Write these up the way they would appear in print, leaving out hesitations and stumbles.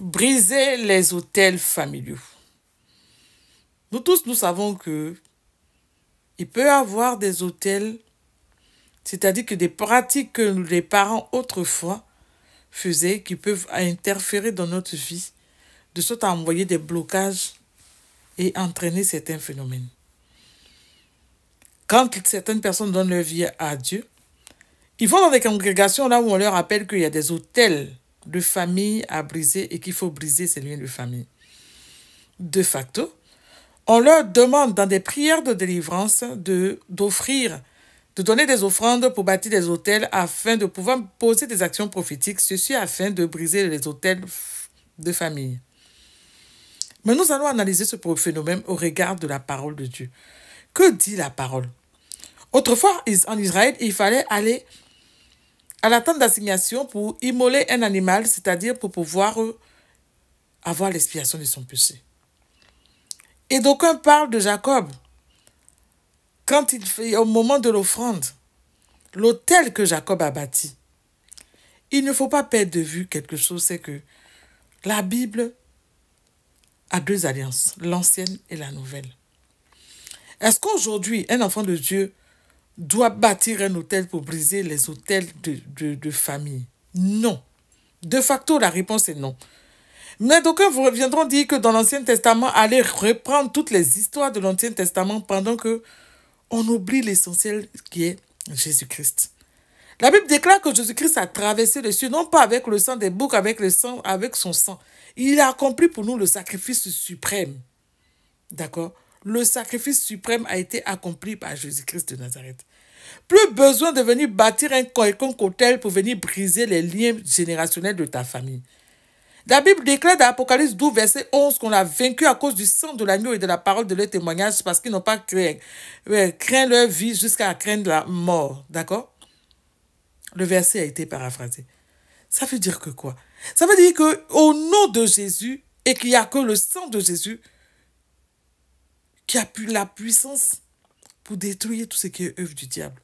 Briser les autels familiaux. Nous tous, nous savons que il peut y avoir des autels, c'est-à-dire que des pratiques que les parents autrefois faisaient qui peuvent interférer dans notre vie, de sorte à envoyer des blocages et entraîner certains phénomènes. Quand certaines personnes donnent leur vie à Dieu, ils vont dans des congrégations là où on leur rappelle qu'il y a des autels de famille à briser et qu'il faut briser ces liens de famille. De facto, on leur demande dans des prières de délivrance d'offrir, de donner des offrandes pour bâtir des autels afin de pouvoir poser des actions prophétiques, ceci afin de briser les autels de famille. Mais nous allons analyser ce phénomène au regard de la parole de Dieu. Que dit la parole? Autrefois, en Israël, il fallait aller à la tente d'assignation pour immoler un animal, c'est-à-dire pour pouvoir avoir l'expiation de son péché. Et d'aucuns parlent de Jacob, quand il fait, au moment de l'offrande, l'autel que Jacob a bâti. Il ne faut pas perdre de vue quelque chose, c'est que la Bible a deux alliances, l'ancienne et la nouvelle. Est-ce qu'aujourd'hui, un enfant de Dieu doit bâtir un autel pour briser les autels de famille? Non. De facto, la réponse est non. Mais d'aucuns viendront dire que dans l'Ancien Testament, allez reprendre toutes les histoires de l'Ancien Testament pendant que on oublie l'essentiel qui est Jésus-Christ. La Bible déclare que Jésus-Christ a traversé les cieux, non pas avec le sang des boucs, avec son sang. Il a accompli pour nous le sacrifice suprême. D'accord? Le sacrifice suprême a été accompli par Jésus-Christ de Nazareth. Plus besoin de venir bâtir un quelconque autel pour venir briser les liens générationnels de ta famille. La Bible déclare dans Apocalypse 12, verset 11, qu'on a vaincu à cause du sang de l'agneau et de la parole de leur témoignage parce qu'ils n'ont pas craint leur vie jusqu'à craindre la mort. D'accord? Le verset a été paraphrasé. Ça veut dire que quoi? Ça veut dire qu'au nom de Jésus, et qu'il n'y a que le sang de Jésus qui a la puissance pour détruire tout ce qui est œuvre du diable.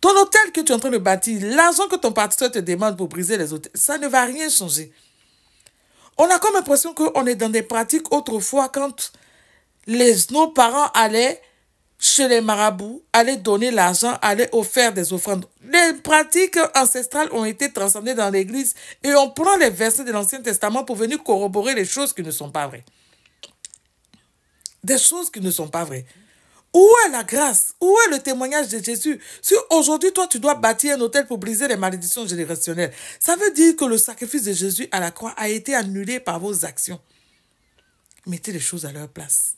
Ton hôtel que tu es en train de bâtir, l'argent que ton pasteur te demande pour briser les hôtels, ça ne va rien changer. On a comme l'impression qu'on est dans des pratiques autrefois quand nos parents allaient chez les marabouts, allaient donner l'argent, allaient offrir des offrandes. Les pratiques ancestrales ont été transcendées dans l'église et on prend les versets de l'Ancien Testament pour venir corroborer les choses qui ne sont pas vraies. Des choses qui ne sont pas vraies. Où est la grâce? Où est le témoignage de Jésus? Si aujourd'hui, toi, tu dois bâtir un autel pour briser les malédictions générationnelles, ça veut dire que le sacrifice de Jésus à la croix a été annulé par vos actions. Mettez les choses à leur place.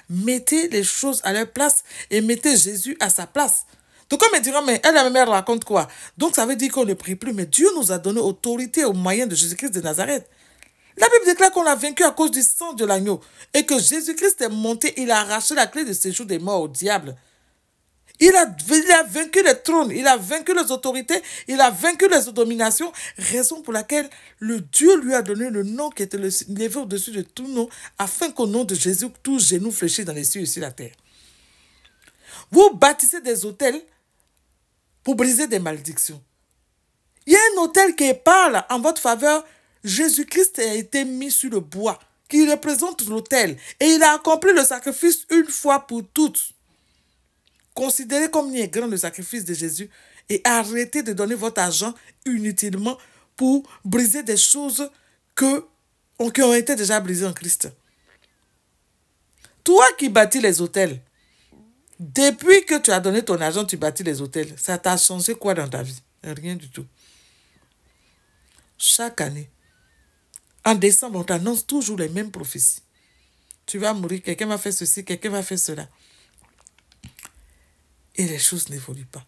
Mettez les choses à leur place et mettez Jésus à sa place. Donc, on me dira, mais elle raconte quoi? Donc, ça veut dire qu'on ne prie plus. Mais Dieu nous a donné autorité au moyen de Jésus-Christ de Nazareth. La Bible déclare qu'on l'a vaincu à cause du sang de l'agneau et que Jésus-Christ est monté, il a arraché la clé de séjour des morts au diable. Il a vaincu les trônes, il a vaincu les autorités, il a vaincu les dominations, raison pour laquelle le Dieu lui a donné le nom qui était levé au-dessus de tout nom, afin qu'au nom de Jésus, tout genou fléchit dans les cieux et sur la terre. Vous bâtissez des autels pour briser des malédictions. Il y a un autel qui parle en votre faveur. Jésus-Christ a été mis sur le bois, qui représente l'autel, et il a accompli le sacrifice une fois pour toutes. Considérez comme il est grand le sacrifice de Jésus et arrêtez de donner votre argent inutilement pour briser des choses qui ont été déjà brisées en Christ. Toi qui bâtis les autels, depuis que tu as donné ton argent, tu bâtis les autels, ça t'a changé quoi dans ta vie? Rien du tout. Chaque année, en décembre, on t'annonce toujours les mêmes prophéties. Tu vas mourir, quelqu'un va faire ceci, quelqu'un va faire cela. Et les choses n'évoluent pas.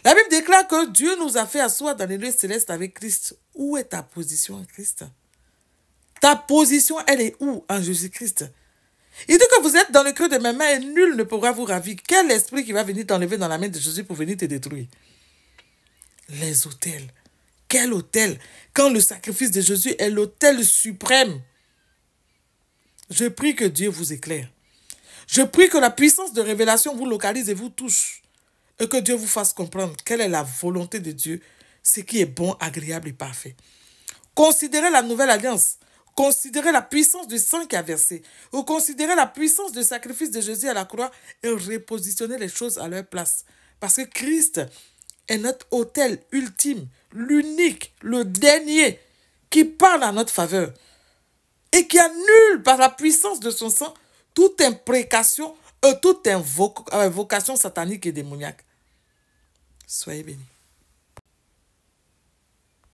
La Bible déclare que Dieu nous a fait asseoir dans les lieux célestes avec Christ. Où est ta position en Christ? Ta position, elle est où en Jésus-Christ? Il dit que vous êtes dans le creux de mes mains et nul ne pourra vous ravir. Quel esprit qui va venir t'enlever dans la main de Jésus pour venir te détruire? Les autels. Quel autel? Quand le sacrifice de Jésus est l'autel suprême. Je prie que Dieu vous éclaire. Je prie que la puissance de révélation vous localise et vous touche. Et que Dieu vous fasse comprendre quelle est la volonté de Dieu, ce qui est bon, agréable et parfait. Considérez la nouvelle alliance. Considérez la puissance du sang qui a versé. Ou considérez la puissance du sacrifice de Jésus à la croix et repositionnez les choses à leur place. Parce que Christ est notre autel ultime, l'unique, le dernier, qui parle en notre faveur et qui annule par la puissance de son sang toute imprécation, toute invocation satanique et démoniaque. Soyez bénis.